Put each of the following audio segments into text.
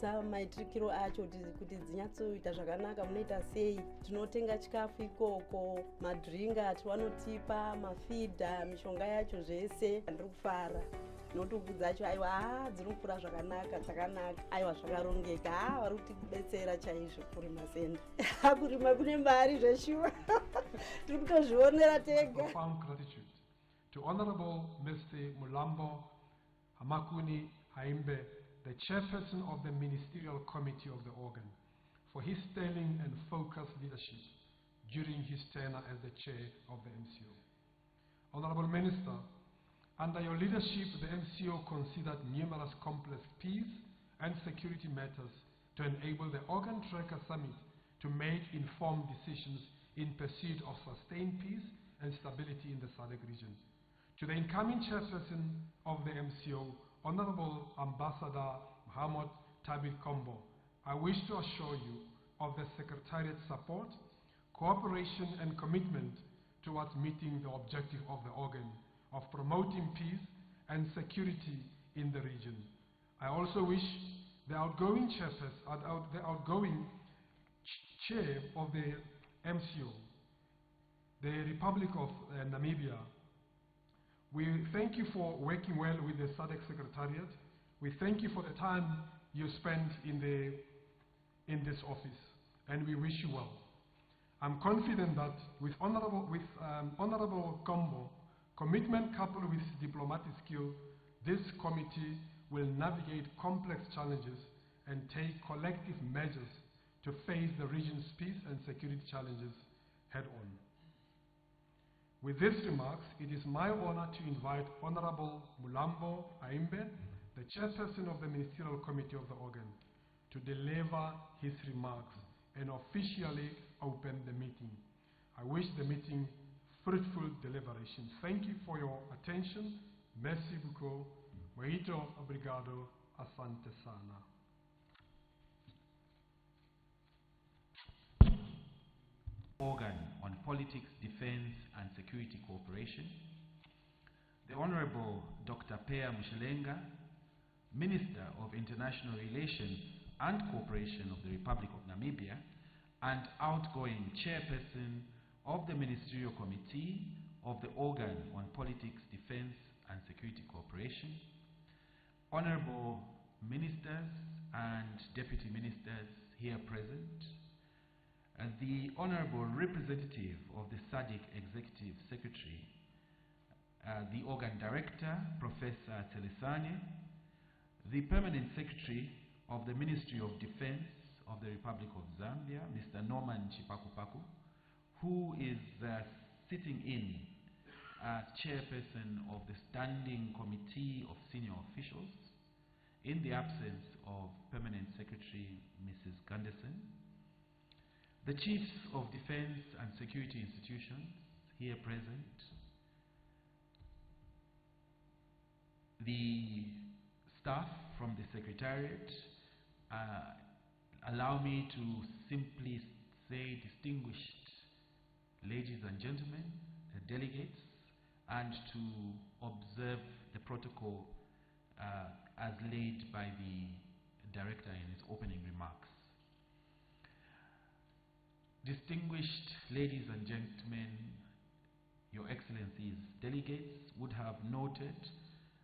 maitirikiro acho kuti dzinyatsoita zvakanaka munoita sei. Tinotenga chikafu ikoko, madhiringa atiwanotipa, mafidha, mishonga yacho zvese. Ndiri kufara nokuti dzacho aiwa dziri kukura zvakanaka, dzakanaka, aiwa zvakarongeka, vari kutibetsera chaizvo kurima senda. Kurima kune mari zveshuwa. Tiri kutozvionera tega. Profound gratitude to Honorable Mr. Mulambo Hamakuni Haimbe, the chairperson of the Ministerial Committee of the organ, for his sterling and focused leadership during his tenure as the chair of the MCO. Honorable Minister, under your leadership, the MCO considered numerous complex peace and security matters to enable the Organ Tracker Summit to make informed decisions in pursuit of sustained peace and stability in the SADC region. To the incoming chairperson of the MCO, Honorable Ambassador Mohammed Tabit Kombo, I wish to assure you of the Secretariat's support, cooperation and commitment towards meeting the objective of the organ of promoting peace and security in the region. I also wish the outgoing chairperson, the outgoing chair of the MCO, the Republic of Namibia, we thank you for working well with the SADC Secretariat. We thank you for the time you spent in this office, and we wish you well. I'm confident that with Honorable Kombo, commitment coupled with diplomatic skill, this committee will navigate complex challenges and take collective measures to face the region's peace and security challenges head-on. With these remarks, it is my honor to invite Honorable Mulambo Haimbe, the chairperson of the Ministerial Committee of the organ, to deliver his remarks and officially open the meeting. I wish the meeting fruitful deliberation. Thank you for your attention. Merci beaucoup. Muito obrigado. Asante sana. Organ on Politics, Defense and Security Cooperation, the Honorable Dr. Pea Mushelenga, Minister of International Relations and Cooperation of the Republic of Namibia and outgoing Chairperson of the Ministerial Committee of the Organ on Politics, Defense and Security Cooperation, Honorable Ministers and Deputy Ministers here present, the Honorable Representative of the SADC Executive Secretary, the Organ Director, Professor Telisane, the Permanent Secretary of the Ministry of Defense of the Republic of Zambia, Mr. Norman Chipakupaku, who is sitting in as Chairperson of the Standing Committee of Senior Officials, in the absence of Permanent Secretary Mrs. Gunderson, the Chiefs of Defense and Security Institutions here present, the staff from the Secretariat, allow me to simply say distinguished ladies and gentlemen, delegates, and to observe the protocol as laid by the Director in his opening remarks. Distinguished ladies and gentlemen, Your Excellencies, delegates would have noted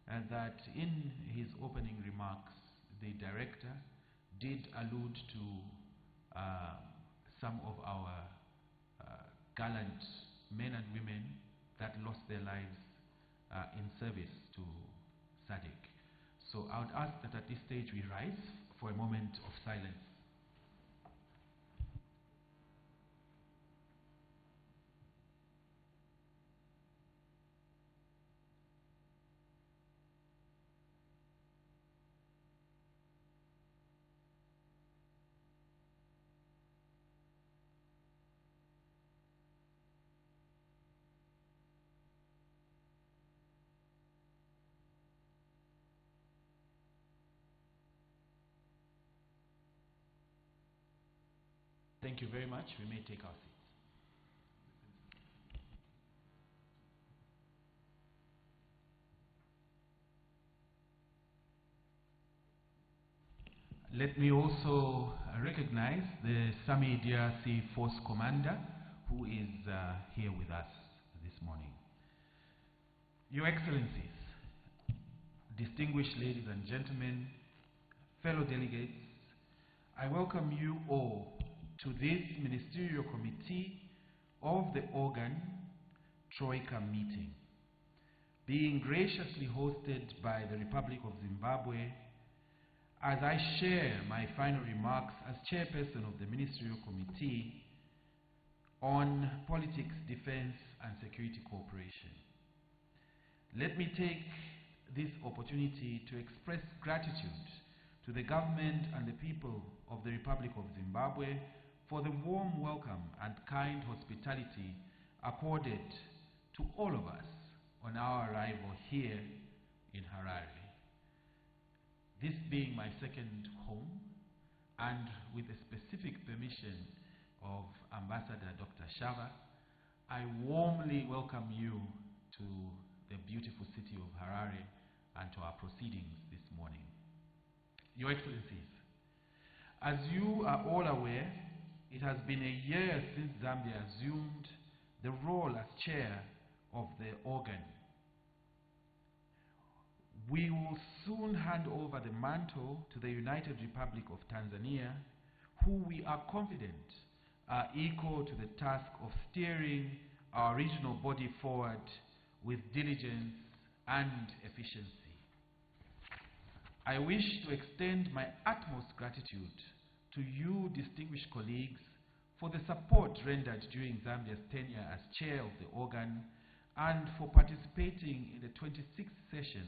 that in his opening remarks, the Director did allude to some of our gallant men and women that lost their lives in service to SADC. So I would ask that at this stage we rise for a moment of silence. Thank you very much. We may take our seats. Let me also recognize the Sami DRC Force Commander who is here with us this morning. Your Excellencies, distinguished ladies and gentlemen, fellow delegates, I welcome you all to this Ministerial Committee of the Organ Troika meeting, being graciously hosted by the Republic of Zimbabwe, as I share my final remarks as chairperson of the Ministerial Committee on Politics, Defense and Security Cooperation. Let me take this opportunity to express gratitude to the government and the people of the Republic of Zimbabwe for the warm welcome and kind hospitality accorded to all of us on our arrival here in Harare. This being my second home, and with the specific permission of Ambassador Dr. Shava, I warmly welcome you to the beautiful city of Harare and to our proceedings this morning. Your Excellencies, as you are all aware, it has been a year since Zambia assumed the role as chair of the organ. We will soon hand over the mantle to the United Republic of Tanzania, who we are confident are equal to the task of steering our regional body forward with diligence and efficiency. I wish to extend my utmost gratitude to you, distinguished colleagues, for the support rendered during Zambia's tenure as chair of the organ and for participating in the 26th session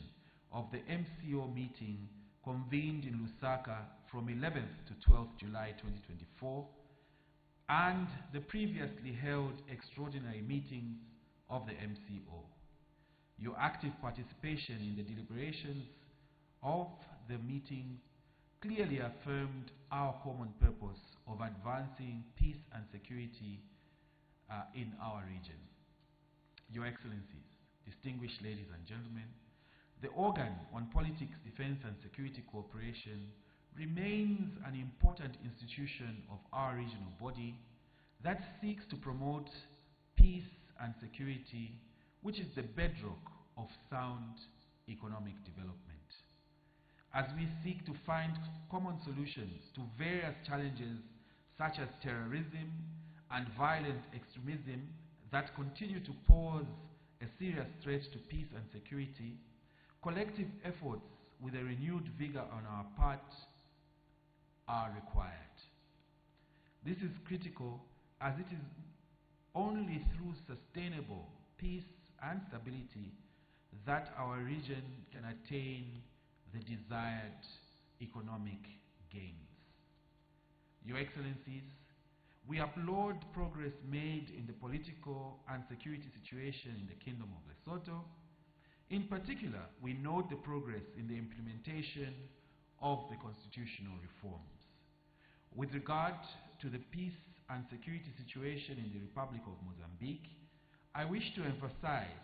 of the MCO meeting convened in Lusaka from 11th to 12th July 2024 and the previously held extraordinary meetings of the MCO. Your active participation in the deliberations of the meetings clearly affirmed our common purpose of advancing peace and security in our region. Your Excellencies, distinguished ladies and gentlemen, the organ on politics, defense and security cooperation remains an important institution of our regional body that seeks to promote peace and security, which is the bedrock of sound economic development. As we seek to find common solutions to various challenges such as terrorism and violent extremism that continue to pose a serious threat to peace and security, collective efforts with a renewed vigor on our part are required. This is critical as it is only through sustainable peace and stability that our region can attain the desired economic gains. Your Excellencies, we applaud progress made in the political and security situation in the Kingdom of Lesotho. In particular, we note the progress in the implementation of the constitutional reforms. With regard to the peace and security situation in the Republic of Mozambique, I wish to emphasize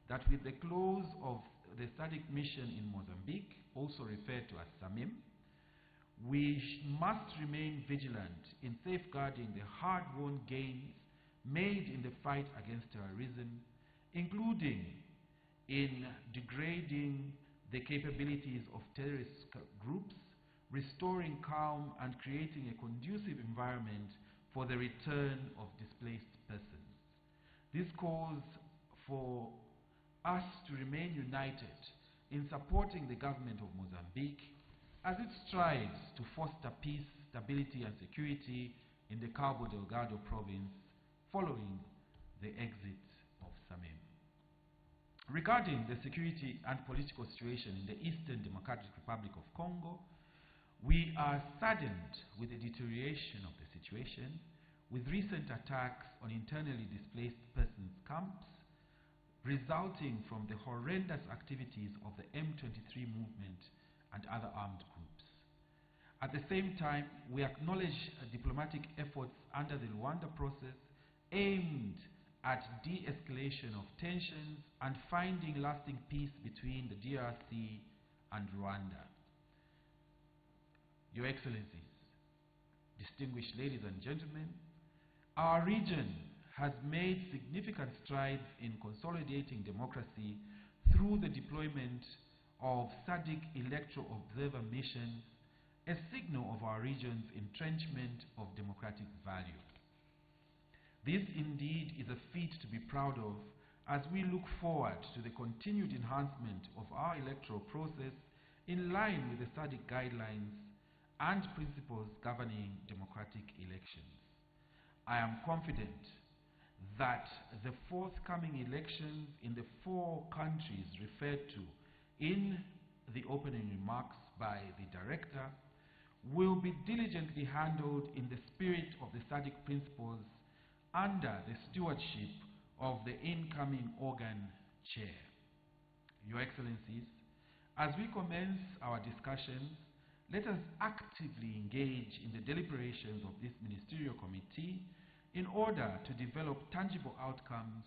that with the close of the SADC mission in Mozambique, also referred to as SAMIM, we must remain vigilant in safeguarding the hard-won gains made in the fight against terrorism, including in degrading the capabilities of terrorist groups, restoring calm and creating a conducive environment for the return of displaced persons. This calls for us to remain united in supporting the government of Mozambique as it strives to foster peace, stability and security in the Cabo Delgado province following the exit of SAMIM. Regarding the security and political situation in the Eastern Democratic Republic of Congo, we are saddened with the deterioration of the situation, with recent attacks on internally displaced persons camps resulting from the horrendous activities of the M23 movement and other armed groups. At the same time, we acknowledge diplomatic efforts under the Luanda process aimed at de-escalation of tensions and finding lasting peace between the DRC and Rwanda. Your Excellencies, distinguished ladies and gentlemen, our region has made significant strides in consolidating democracy through the deployment of SADC electoral observer missions, a signal of our region's entrenchment of democratic values. This indeed is a feat to be proud of as we look forward to the continued enhancement of our electoral process in line with the SADC guidelines and principles governing democratic elections. I am confident that the forthcoming elections in the 4 countries referred to in the opening remarks by the Director will be diligently handled in the spirit of the SADC principles under the stewardship of the incoming organ chair. Your Excellencies, as we commence our discussions, let us actively engage in the deliberations of this Ministerial Committee in order to develop tangible outcomes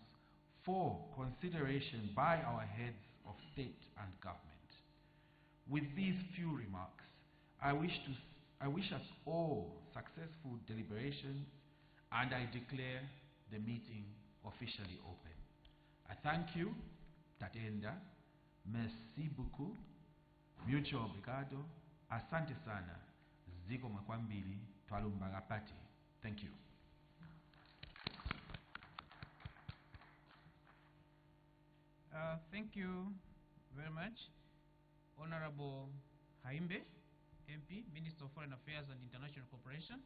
for consideration by our heads of state and government. With these few remarks, I wish us all successful deliberations, and I declare the meeting officially open. I thank you, Tatenda, merci beaucoup, mucho obrigado, asante sana, ziko makwambili, twalumbaga pati. Thank you. Thank you very much, Honorable Haimbe, MP, Minister of Foreign Affairs and International Cooperation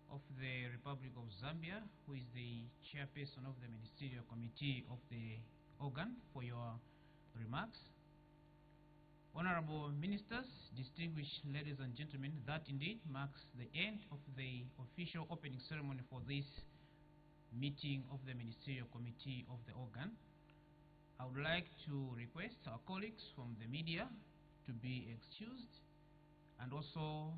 of the Republic of Zambia, who is the chairperson of the Ministerial Committee of the organ, for your remarks. Honorable Ministers, distinguished ladies and gentlemen, that indeed marks the end of the official opening ceremony for this meeting of the Ministerial Committee of the organ. I would like to request our colleagues from the media to be excused, and also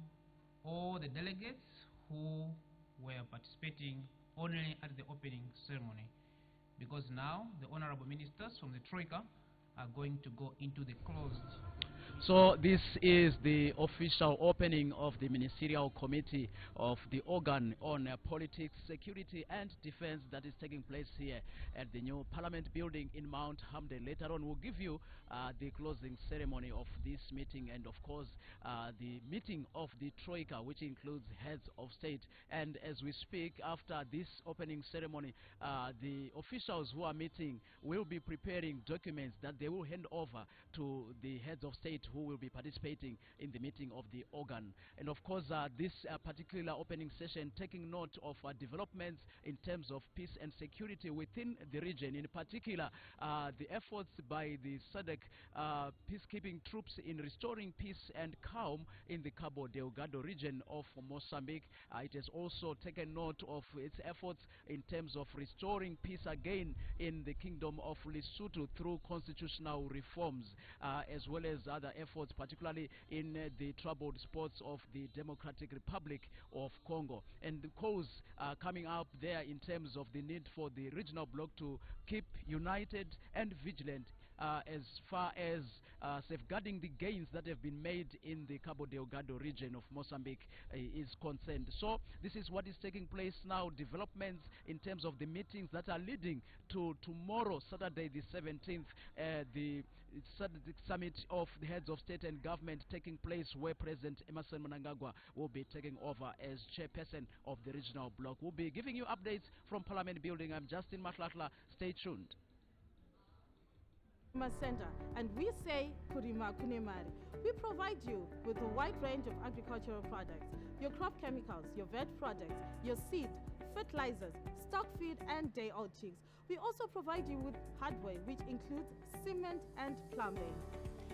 all the delegates who were participating only at the opening ceremony, because now the honorable ministers from the Troika are going to go into the closed. So this is the official opening of the Ministerial Committee of the organ on politics, security and defense that is taking place here at the new Parliament building in Mount Hamden. Later on we'll give you the closing ceremony of this meeting, and of course the meeting of the Troika, which includes heads of state. And as we speak, after this opening ceremony, the officials who are meeting will be preparing documents that they will hand over to the heads of state who will be participating in the meeting of the organ. And of course this particular opening session taking note of developments in terms of peace and security within the region, in particular the efforts by the SADC peacekeeping troops in restoring peace and calm in the Cabo Delgado region of Mozambique. It has also taken note of its efforts in terms of restoring peace again in the Kingdom of Lesotho through constitutional reforms, as well as other efforts, particularly in the troubled spots of the Democratic Republic of Congo. And the cause coming up there in terms of the need for the regional bloc to keep united and vigilant as far as safeguarding the gains that have been made in the Cabo Delgado region of Mozambique is concerned. So this is what is taking place now, developments in terms of the meetings that are leading to tomorrow, Saturday the 17th, the summit of the heads of state and government taking place, where President Emmerson Mnangagwa will be taking over as chairperson of the regional bloc. We'll be giving you updates from Parliament building. I'm Justin Matlakla. Stay tuned. Center, and we say Kurima Kunemari. We provide you with a wide range of agricultural products, your crop chemicals, your vet products, your seed, fertilizers, stock feed and day-old chicks. We also provide you with hardware, which includes cement and plumbing.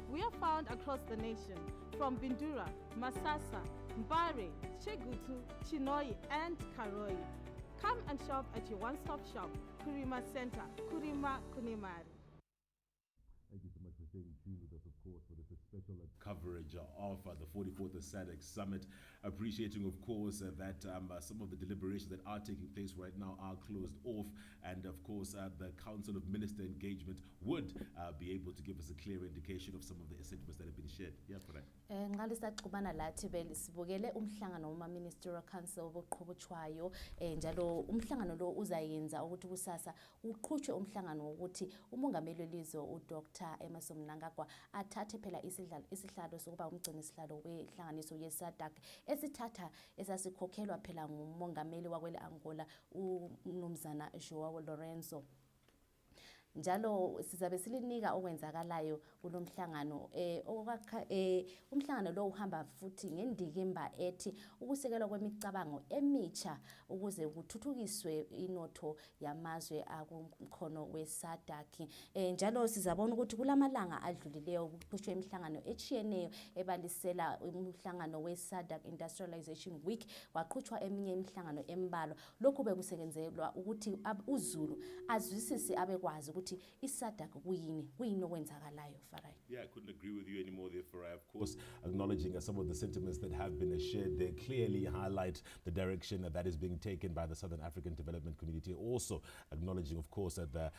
We are found across the nation, from Bindura, Masasa, Mbare, Chegutu, Chinoi and Karoi. Come and shop at your one-stop shop, Kurima Center, Kurima Kunemari. Thank you so much for staying tuned with us, of course, for this special coverage of the 44th SADC Summit, appreciating, of course, that some of the deliberations that are taking place right now are closed off, and of course the Council of Minister Engagement would be able to give us a clear indication of some of the sentiments that have been shared. Yeah, correct. Ngalisaqhubana lathi sibukele umhlangano Ministerial Council obuqhubutshwayo njalo umhlangano lo uzayenza ukuthi kusasa uqhutshwe umhlangano ukuthi umongameli welizwe uDr. Emmerson Mnangagwa athathe phela isihlalo sokuba umgcini sihlalo wenhlanganiso yeSADC esithatha esasikhokhelwa phela ngumongameli wakwele Angola uMnumzana Joao Lorenzo. Njalo sizabe silinika okwenzakalayo kulomhlangano umhlangano lo uhamba futhi ngendikimba ethi ukusekelwa kwemicabango emitsha ukuze kuthuthukiswe inotho yamazwe akumkhono weSADC. Njalo sizabona ukuthi kulamalanga adlulileyo kuqhutshwe imihlangano echiyeneyo ebalisela umhlangano weSADC Industrialization Week, waqhutshwa eminye imihlangano embalwa. Lokhu bekusekenzelwa ukuthi uZulu azwisise abekwazi ukuthi iSADC kuyini okwenzakalayo. Farai. Yeah, I couldn't agree with you anymore there, Farai. Of course, acknowledging some of the sentiments that have been shared there clearly highlight the direction that is being taken by the Southern African Development Community. Also acknowledging, of course, that the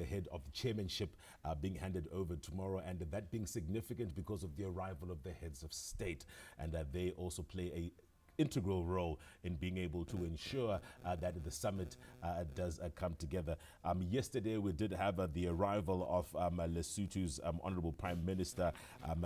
head of the chairmanship being handed over tomorrow, and that being significant because of the arrival of the heads of state, and that they also play a integral role in being able to ensure that the summit does come together. Yesterday we did have the arrival of Lesotho's Honorable Prime Minister,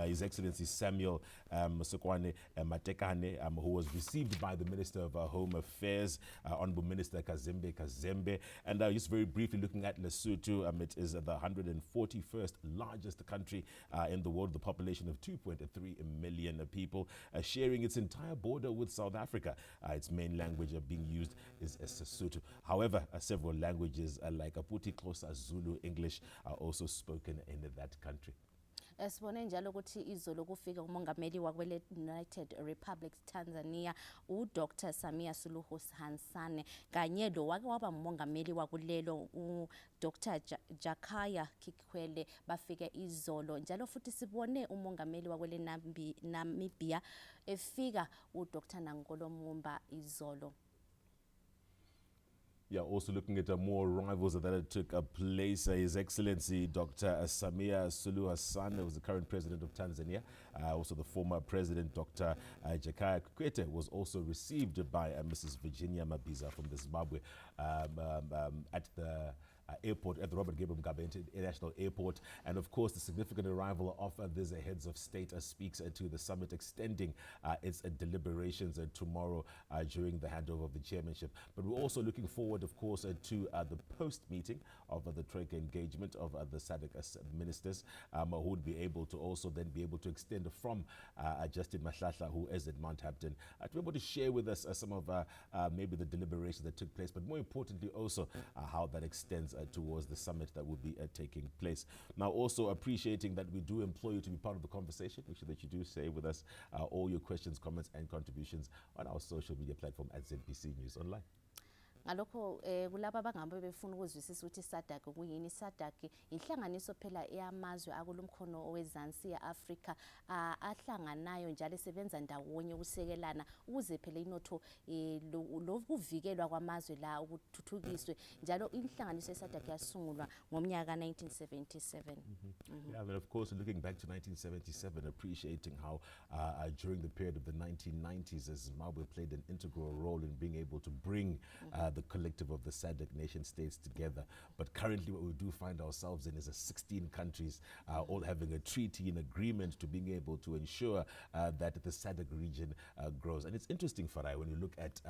His Excellency Samuel Mokgwane Matekane, who was received by the Minister of Home Affairs, Honorable Minister Kazembe. And just very briefly looking at Lesotho, it is the 141st largest country in the world, the population of 2.3 million people, sharing its entire border with South Africa. Its main language being used is Sesotho. However, several languages like Aputi, Xhosa, Zulu, English are also spoken in that country. Sibone njalo ukuthi izolo kufika umongameli wakwele United Republic Tanzania uDr. Samia Suluhu Hassan kanye lo wake waba umongameli wakulelo uDr. Jakaya Kikwete bafike izolo. Njalo futhi sibone umongameli wakwele Namibia efika uDr. Nangolo Mumba izolo. Yeah, also looking at more arrivals that took place. His Excellency Dr. Samia Suluhu Hassan, who was the current president of Tanzania. Also the former president, Dr. Jakaya Kikwete, was also received by Mrs. Virginia Mabiza from the Zimbabwe at the airport, at the Robert Gabriel Mugabe International Airport. And of course, the significant arrival of these heads of state speaks to the summit extending its deliberations tomorrow during the handover of the chairmanship. But we're also looking forward, of course, to the post-meeting of the Troika engagement of the SADC ministers, who would be able to also then be able to extend from Justin Mahlahla, who is at Mount Hampton, to be able to share with us some of maybe the deliberations that took place, but more importantly also how that extends towards the summit that will be taking place. Now, also appreciating that we do employ you to be part of the conversation. Make sure that you do share with us all your questions, comments, and contributions on our social media platform at ZBC News Online. Ngalokho kulabo abangabe befuna ukuzwisisa ukuthi SADC kuyini. SADC inhlanganiso phela eyamazwe akulumkhono owezansi yeAfrika ahlanganayo njalo sebenza ndawonye ukusekelana ukuze phela inotho lokuvikelwa kwamazwe la ukuthuthukiswe. Njalo inhlanganiso yeSADC yasungulwa ngomnyaka 1977. Yeah, but of course looking back to 1977, appreciating how during the period of the 1990s Zimbabwe played an integral role in being able to bring the collective of the SADC nation states together. But currently what we do find ourselves in is 16 countries all having a treaty and agreement to being able to ensure that the SADC region grows. And it's interesting, Farai, when you look at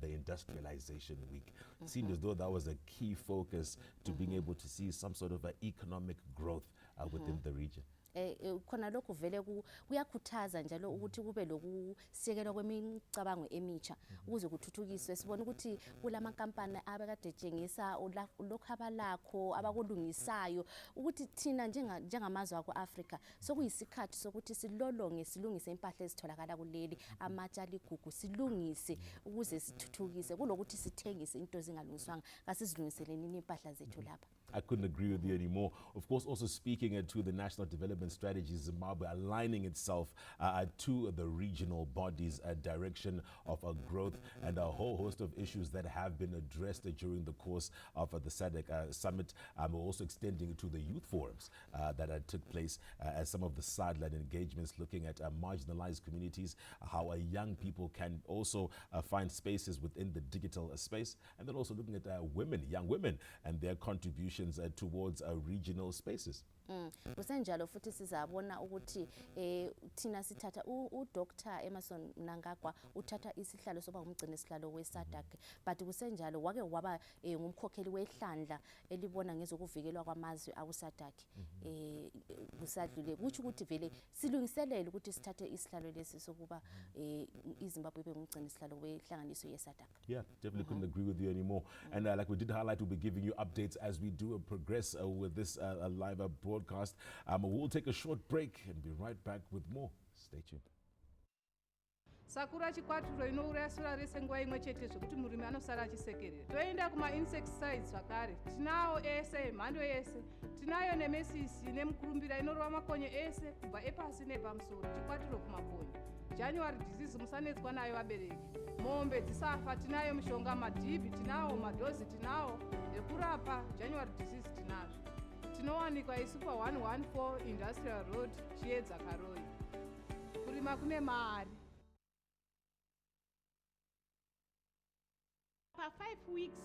the industrialization week, it seemed as though that was a key focus to being able to see some sort of economic growth within the region. Khona lokho vele kuyakhuthaza njalo ukuthi kube lokusekelwa kwemicabango emitsha ukuze kuthuthukiswe. Sibona ukuthi kulamankampani abekade etshengisa lokho abalakho abakulungisayo ukuthi thina njengamazwe akwa-Afrika sokuyisikhathi sokuthi silolonge silungise impahla ezitholakala kuleli amatshali gugu silungise ukuze sithuthukise kulokuthi sithengise into zingalungiswanga kasizilungiseleni impahla zethu lapha. I couldn't agree with you anymore. Of course, also speaking to the National Development Strategy, Zimbabwe aligning itself to the regional bodies' direction of growth and a whole host of issues that have been addressed during the course of the SADC summit. We're also extending it to the youth forums that took place as some of the sideline engagements looking at marginalized communities, how young people can also find spaces within the digital space, and then also looking at young women and their contributions towards regional spaces. Kusenjalo futhi sizabona ukuthi thina sithatha uDr Emerson Mnangagwa uthatha isihlalo soba umgcini sihlalo weSADC, but kusenjalo wake waba ngumkhokheli wehlandla elibona ngezokuvikelwa kwamazwe akuSADC. Kusadlule kuthi ukuthi vele silungiselele ukuthi sithathe isihlalo lesi sokuba iZimbabwe ibe ngumgcini sihlalo wehlanganiso yeSADC. Yeah, definitely couldn't agree with you anymore. And like we did highlight, we'll be giving you updates as we do progress with this live broadcast. We'll take a short break and be right back with more. Stay tuned. Sakura chikwaturo inouraya sora rese nguva imwe chete zvokuti murimi anosara achisekerera. Toenda kuma-insecticides zvakare. Tinawo ese mhando yese. Tinayo nemesisi nemukurumbira inorova makonye ese kubva epasi nepamusoro. Chikwaturo kumakonye. January disease musanetswa nayo vabereki. Mombe dzisafa tinayo mishonga madhibhi tinawo madhozi tinawo ekurapa January disease tinazvo. Tinowanikwa isupa 114 Industrial Road Chiedza Karoi. Kurima kune mari. Pa 5 weeks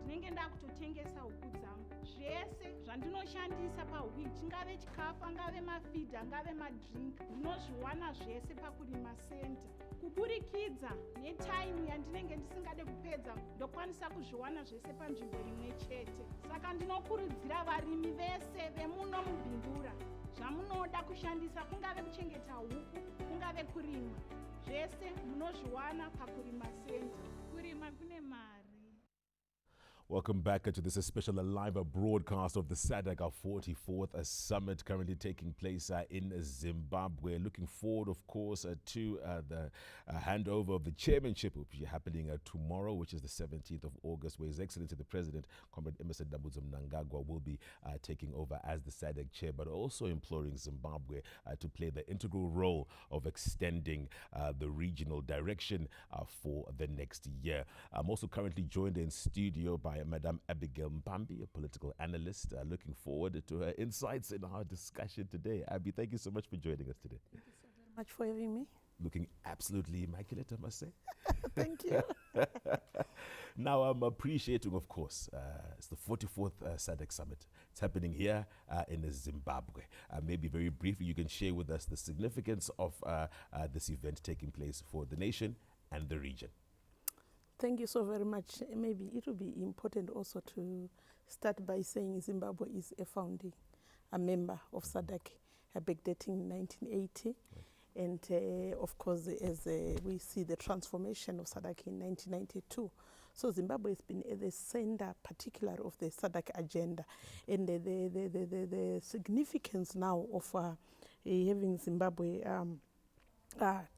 ndinenge ndakutotengesa huku dzangu zvese zvandinoshandisa pahuku chingave chikafu angave mafidha angave madrink ndinozviwana zvese pakurima center kuburikidza netime yandinenge ndisingade kupedza ndokwanisa kuzviwana zvese panzvimbo imwe chete. Saka ndinokurudzira varimi vese vemuno mubhindura zvamunoda kushandisa kungave kuchengeta huku kungave kurima zvese munozviwana pakurima center. Kurima kune mari. Welcome back to this special live broadcast of the SADC 44th Summit currently taking place in Zimbabwe. Looking forward, of course, to the handover of the chairmanship, which will be happening tomorrow, which is the 17th of August, where His Excellency the President, Comrade Emerson Mnangagwa, will be taking over as the SADC chair, but also imploring Zimbabwe to play the integral role of extending the regional direction for the next year. I'm also currently joined in studio by Madame Abigail Mpambi, a political analyst. Looking forward to her insights in our discussion today. Abby, thank you so much for joining us today. Thank you so very much for having me. Looking absolutely immaculate, I must say. Thank you. Now, I'm appreciating, of course, it's the 44th SADC Summit. It's happening here in Zimbabwe. Maybe very briefly, you can share with us the significance of this event taking place for the nation and the region. Thank you so very much. Maybe it will be important also to start by saying Zimbabwe is a member of SADC, backdating 1980. Right. And of course, as we see the transformation of SADC in 1992. So Zimbabwe has been at the center, particular of the SADC agenda. And the significance now of having Zimbabwe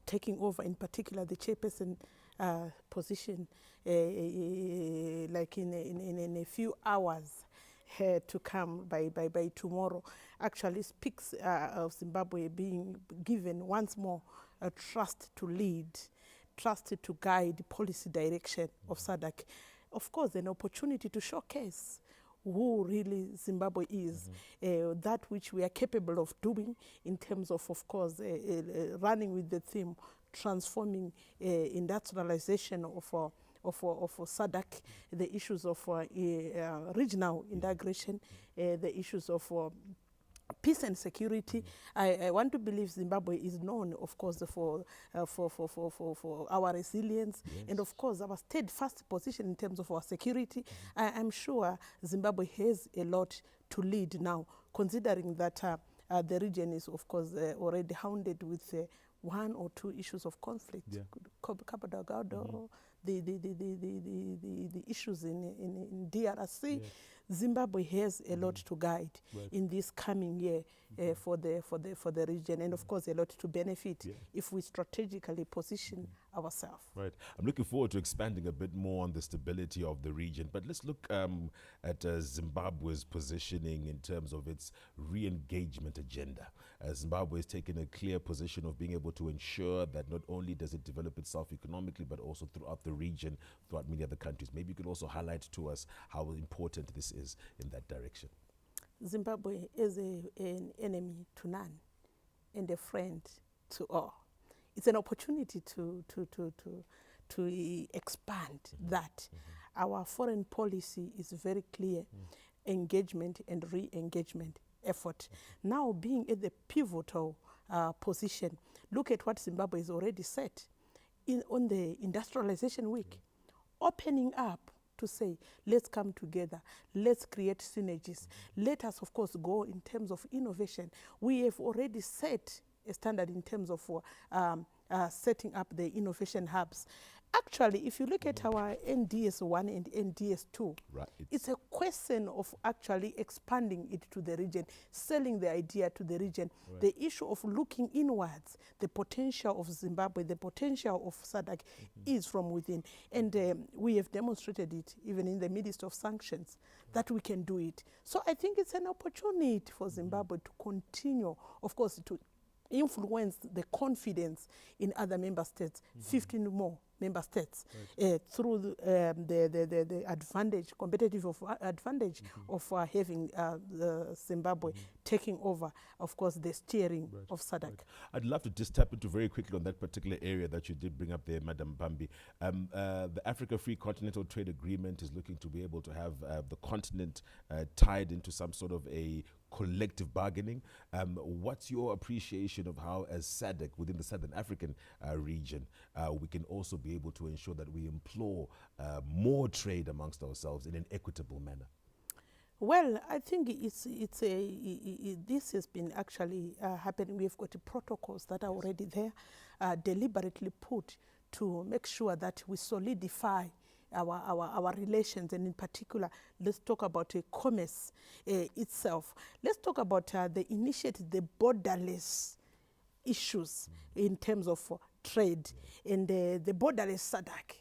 taking over, in particular the chairperson position, like in a few hours to come by tomorrow, actually speaks of Zimbabwe being given once more a trust to lead, trust to guide policy direction of SADC. Of course, an opportunity to showcase who really Zimbabwe is, that which we are capable of doing in terms of course, running with the theme, transforming industrialization of SADC, the issues of regional integration, the issues of peace and security. I want to believe Zimbabwe is known, of course, for our resilience, yes, and of course our steadfast position in terms of our security. I'm sure Zimbabwe has a lot to lead now, considering that the region is, of course, already hounded with one or two issues of conflict. Yeah. Cabo Delgado, the issues in DRC. Yeah. Zimbabwe has a lot to guide in this coming year for the region, and of course a lot to benefit if we strategically position ourselves. Right. I'm looking forward to expanding a bit more on the stability of the region. But let's look at Zimbabwe's positioning in terms of its re-engagement agenda. Zimbabwe has taken a clear position of being able to ensure that not only does it develop itself economically, but also throughout the region, throughout many other countries. Maybe you could also highlight to us how important this is in that direction. Zimbabwe is an enemy to none and a friend to all. It's an opportunity to expand that. Our foreign policy is very clear, engagement and re-engagement effort. Now being at the pivotal position, look at what Zimbabwe has already said on the industrialization week, opening up to say, let's come together, let's create synergies. Let us, of course, go in terms of innovation. We have already set a standard in terms of setting up the innovation hubs. Actually, if you look at our NDS1 and NDS2, right, it's a question of actually expanding it to the region, selling the idea to the region. Right. The issue of looking inwards, the potential of Zimbabwe, the potential of SADC is from within. And we have demonstrated it even in the midst of sanctions, that we can do it. So I think it's an opportunity for Zimbabwe to continue, of course, to influence the confidence in other member states, 15 more member states, through the advantage, competitive advantage of having Zimbabwe taking over, of course, the steering of SADC. Right. I'd love to just tap into very quickly on that particular area that you did bring up there, Madam Bambi. The Africa Free Continental Trade Agreement is looking to be able to have the continent tied into some sort of a collective bargaining. What's your appreciation of how, as SADC, within the Southern African region, we can also be able to ensure that we implore more trade amongst ourselves in an equitable manner? Well, I think this has been actually happening. We've got protocols that are already there, deliberately put to make sure that we solidify our relations, and in particular, let's talk about commerce itself. Let's talk about the initiative, the borderless issues in terms of trade, and the borderless SADC.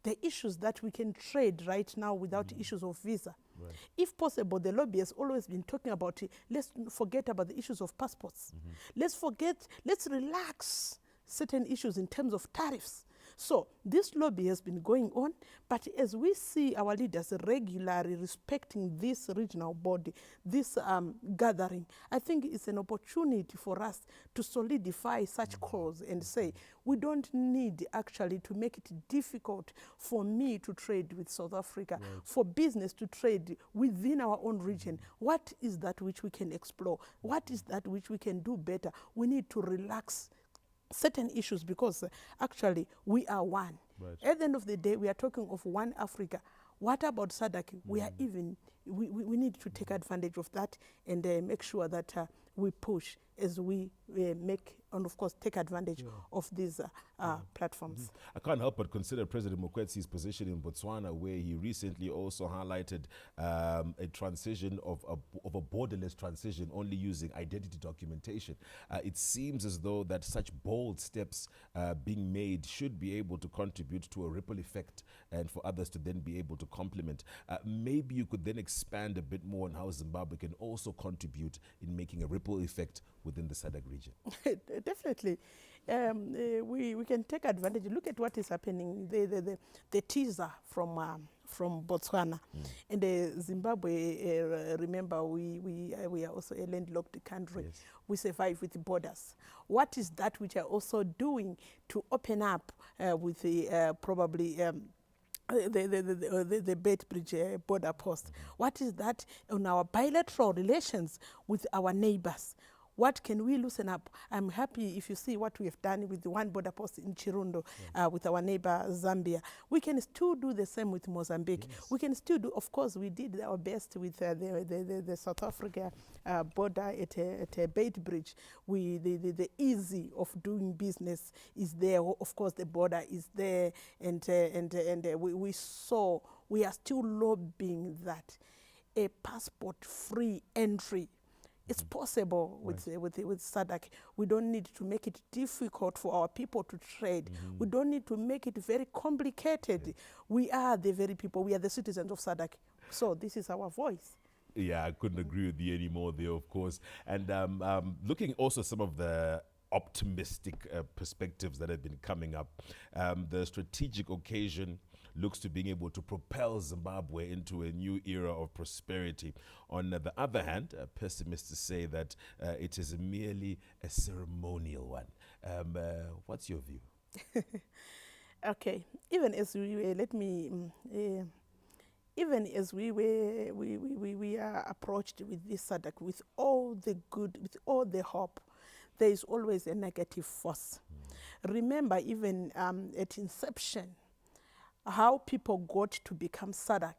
The issues that we can trade right now without issues of visa. Right. If possible, the lobby has always been talking about it. Let's forget about the issues of passports. Let's relax certain issues in terms of tariffs. So this lobby has been going on, but as we see our leaders regularly respecting this regional body, this gathering, I think it's an opportunity for us to solidify such cause and say, we don't need actually to make it difficult for me to trade with South Africa, for business to trade within our own region. What is that which we can explore? What is that which we can do better? We need to relax certain issues because actually we are one. Right. At the end of the day, we are talking of one Africa. What about SADC? We are even, we need to take advantage of that and make sure that we push as we make, and of course take advantage of these platforms. I can't help but consider President Mokwetsi's position in Botswana, where he recently also highlighted a transition of a borderless transition, only using identity documentation. It seems as though that such bold steps being made should be able to contribute to a ripple effect and for others to then be able to complement. Maybe you could then expand a bit more on how Zimbabwe can also contribute in making a ripple effect within the SADC region. Definitely. We can take advantage. Look at what is happening. The teaser from Botswana and Zimbabwe. Remember, we are also a landlocked country. Yes. We survive with the borders. What is that which are also doing to open up with the probably the Bedbridge border post? What is that on our bilateral relations with our neighbors? What can we loosen up? I'm happy if you see what we have done with the one border post in Chirundo with our neighbor Zambia. We can still do the same with Mozambique. Yes. We can still do, of course, we did our best with the South Africa border at Bedbridge. The easy of doing business is there. Of course, the border is there, and we saw, we are still lobbying that a passport-free entry It's possible with SADC. We don't need to make it difficult for our people to trade. We don't need to make it very complicated. We are the very people. We are the citizens of SADC. So this is our voice. Yeah, I couldn't agree with you anymore there, of course. And looking also some of the optimistic perspectives that have been coming up, the strategic occasion looks to being able to propel Zimbabwe into a new era of prosperity. On the other hand, pessimists say that it is merely a ceremonial one. What's your view? Okay, even as we were, even as we are approached with this SADC, with all the good, with all the hope, there is always a negative force. Remember, even at inception, how people got to become SADC,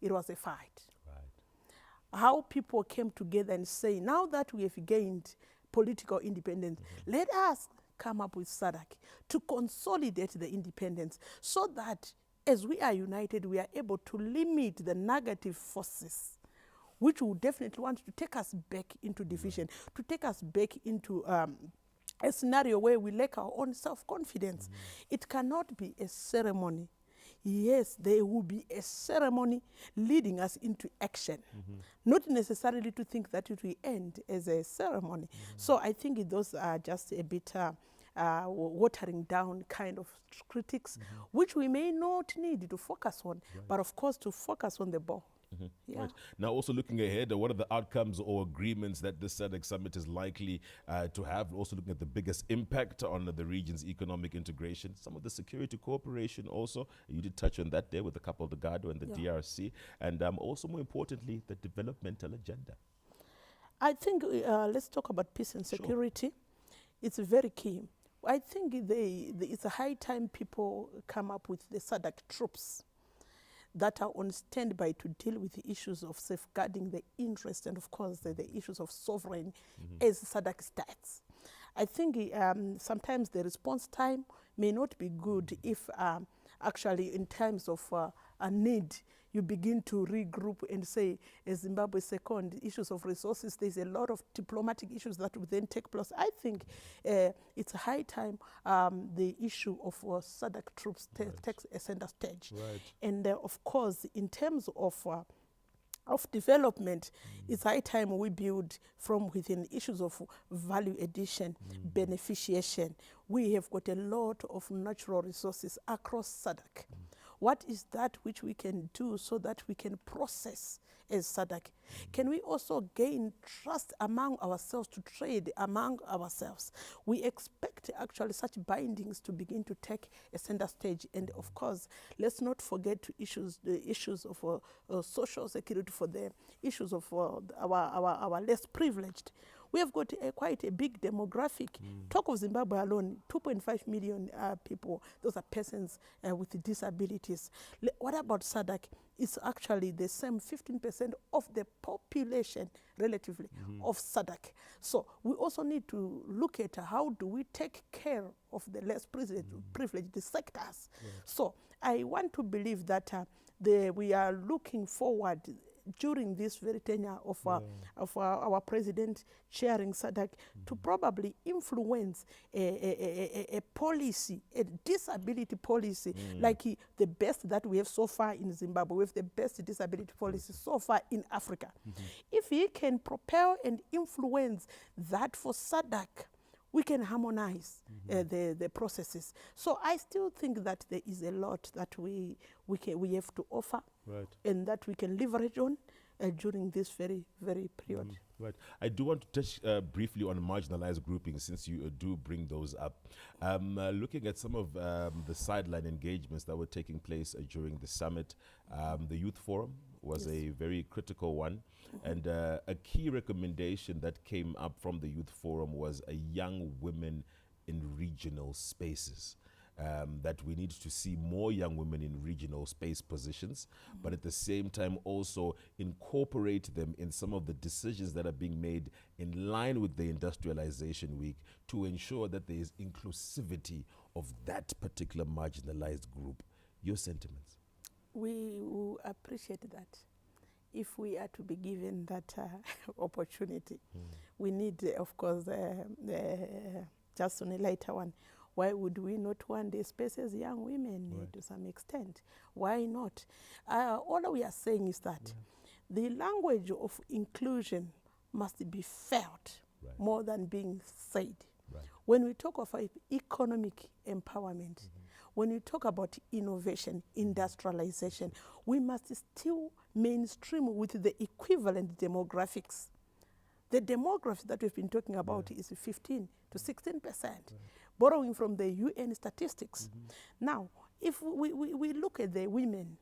it was a fight. Right. How people came together and say, now that we have gained political independence, let us come up with SADC to consolidate the independence so that as we are united, we are able to limit the negative forces which will definitely want to take us back into division, to take us back into a scenario where we lack our own self-confidence. It cannot be a ceremony. Yes, there will be a ceremony leading us into action, not necessarily to think that it will end as a ceremony. So I think those are just a bit watering down kind of critics, which we may not need to focus on, but of course to focus on the ball. Yeah. Right. Now, also looking ahead, what are the outcomes or agreements that this SADC summit is likely to have? Also looking at the biggest impact on the region's economic integration, some of the security cooperation also. You did touch on that there with the Cabo Delgado and the DRC. And also, more importantly, the developmental agenda. I think let's talk about peace and security. It's very key. I think it's a high time people come up with the SADC troops that are on standby to deal with the issues of safeguarding the interest and, of course, the issues of sovereign as SADC starts. I think sometimes the response time may not be good if actually in times of a need, you begin to regroup and say, as Zimbabwe second, issues of resources, there's a lot of diplomatic issues that will then take place. I think it's a high time the issue of SADC troops takes a center stage. Right. And of course, in terms of development, it's high time we build from within issues of value addition, beneficiation. We have got a lot of natural resources across SADC. What is that which we can do so that we can process as SADC? Can we also gain trust among ourselves to trade among ourselves? We expect actually such bindings to begin to take a center stage. And of course, let's not forget the issues of social security for the issues of our less privileged. We have got quite a big demographic. Talk of Zimbabwe alone, 2.5 million people. Those are persons with disabilities. What about SADC? It's actually the same 15% of the population, relatively, of SADC. So we also need to look at how do we take care of the less privileged sectors. So I want to believe that we are looking forward during this very tenure of our president chairing SADC to probably influence a policy, a disability policy, like the best that we have so far in Zimbabwe. We have the best disability policy so far in Africa. If he can propel and influence that for SADC, we can harmonize the processes. So I still think that there is a lot that we have to offer, and that we can leverage on during this very, very period. Right. I do want to touch briefly on marginalized groupings, since you do bring those up. Looking at some of the sideline engagements that were taking place during the summit, the Youth Forum was a very critical one. And a key recommendation that came up from the Youth Forum was a young women in regional spaces. That we need to see more young women in regional space positions, but at the same time also incorporate them in some of the decisions that are being made in line with the Industrialization Week to ensure that there is inclusivity of that particular marginalized group. Your sentiments? We appreciate that. if we are to be given that opportunity, we need, of course, just on a later one, why would we not want the space as young women to some extent? Why not? All we are saying is that the language of inclusion must be felt more than being said. When we talk of economic empowerment, when we talk about innovation, industrialization, we must still mainstream with the equivalent demographics. The demography that we've been talking about is 15 to 16%, borrowing from the UN statistics. Now, if we look at the women,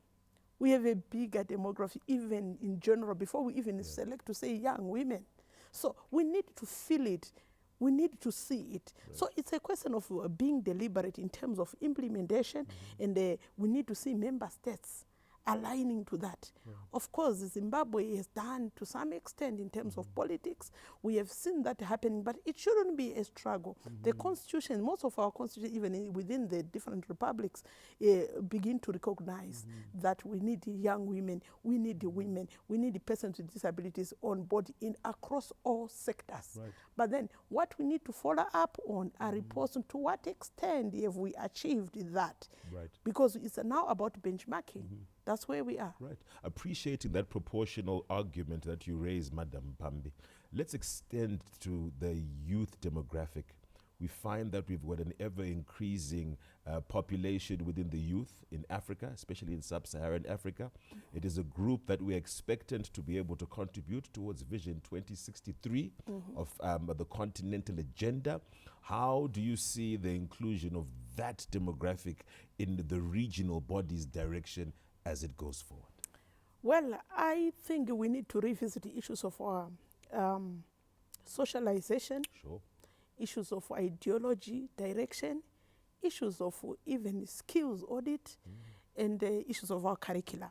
we have a bigger demography even in general before we even select to say young women. So we need to feel it. We need to see it. So it's a question of being deliberate in terms of implementation, and we need to see member states aligning to that. Of course, Zimbabwe has done to some extent in terms of politics. We have seen that happening, but it shouldn't be a struggle. The constitution, most of our constitution, even within the different republics, begin to recognize that we need young women, we need women, we need persons with disabilities on board across all sectors. But then what we need to follow up on are reports to what extent have we achieved that. Because it's now about benchmarking. That's where we are. Appreciating that proportional argument that you raised, Madam Pambi, let's extend to the youth demographic. We find that we've got an ever-increasing population within the youth in Africa, especially in sub-Saharan Africa. It is a group that we're expectant to be able to contribute towards Vision 2063 of the continental agenda. How do you see the inclusion of that demographic in the regional body's direction as it goes forward? Well, I think we need to revisit the issues of our socialization, issues of ideology, direction, issues of even skills audit, and issues of our curriculum.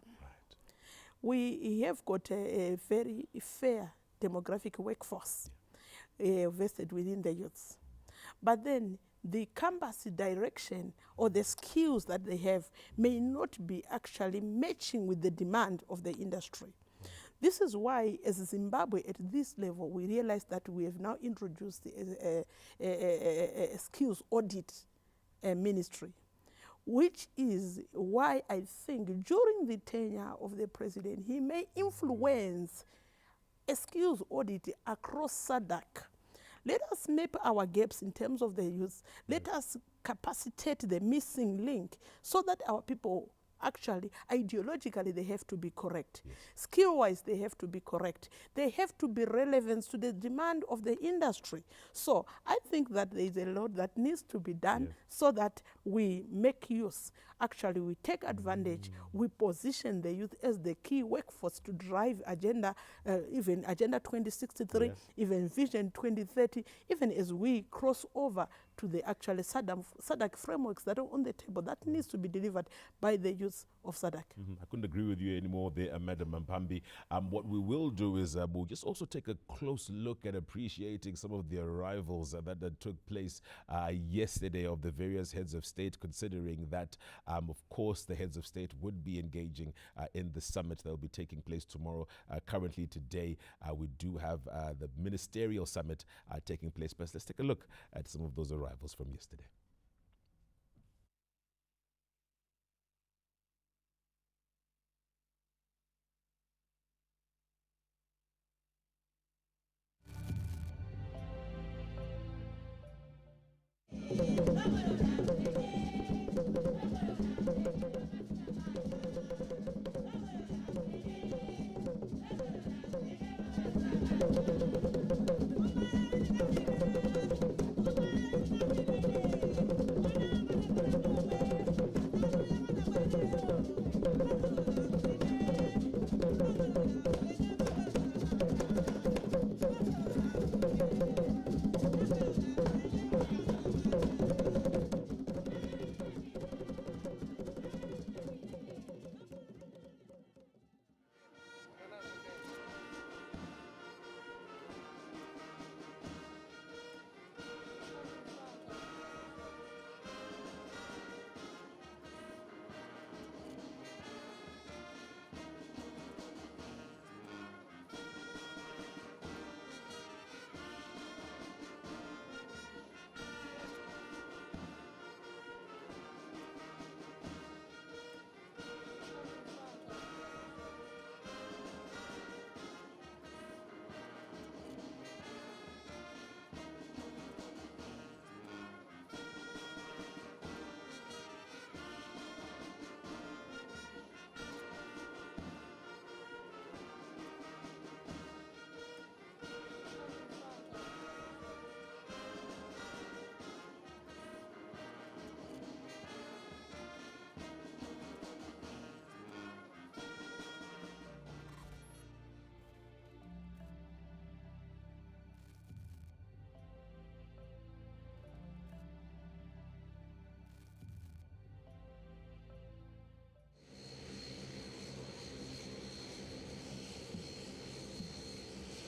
We have got a very fair demographic workforce vested within the youths. But then the campus direction or the skills that they have may not be actually matching with the demand of the industry. This is why, as Zimbabwe, at this level, we realize that we have now introduced a skills audit ministry, which is why I think during the tenure of the president, he may influence a skills audit across SADC. Let us map our gaps in terms of the youth. Let us capacitate the missing link so that our people actually, ideologically, they have to be correct. Skill-wise, they have to be correct. They have to be relevant to the demand of the industry. So I think that there is a lot that needs to be done so that we make use. Actually, we take advantage. We position the youth as the key workforce to drive agenda, even Agenda 2063, even Vision 2030, even as we cross over to the actual SADC frameworks that are on the table that needs to be delivered by the youth of SADC. I couldn't agree with you anymore there, Madam Mpambi. What we will do is we'll just also take a close look at appreciating some of the arrivals that took place yesterday of the various heads of state, considering that, of course, the heads of state would be engaging in the summit that will be taking place tomorrow. Currently today, we do have the Ministerial summit taking place. But let's take a look at some of those arrivals from yesterday.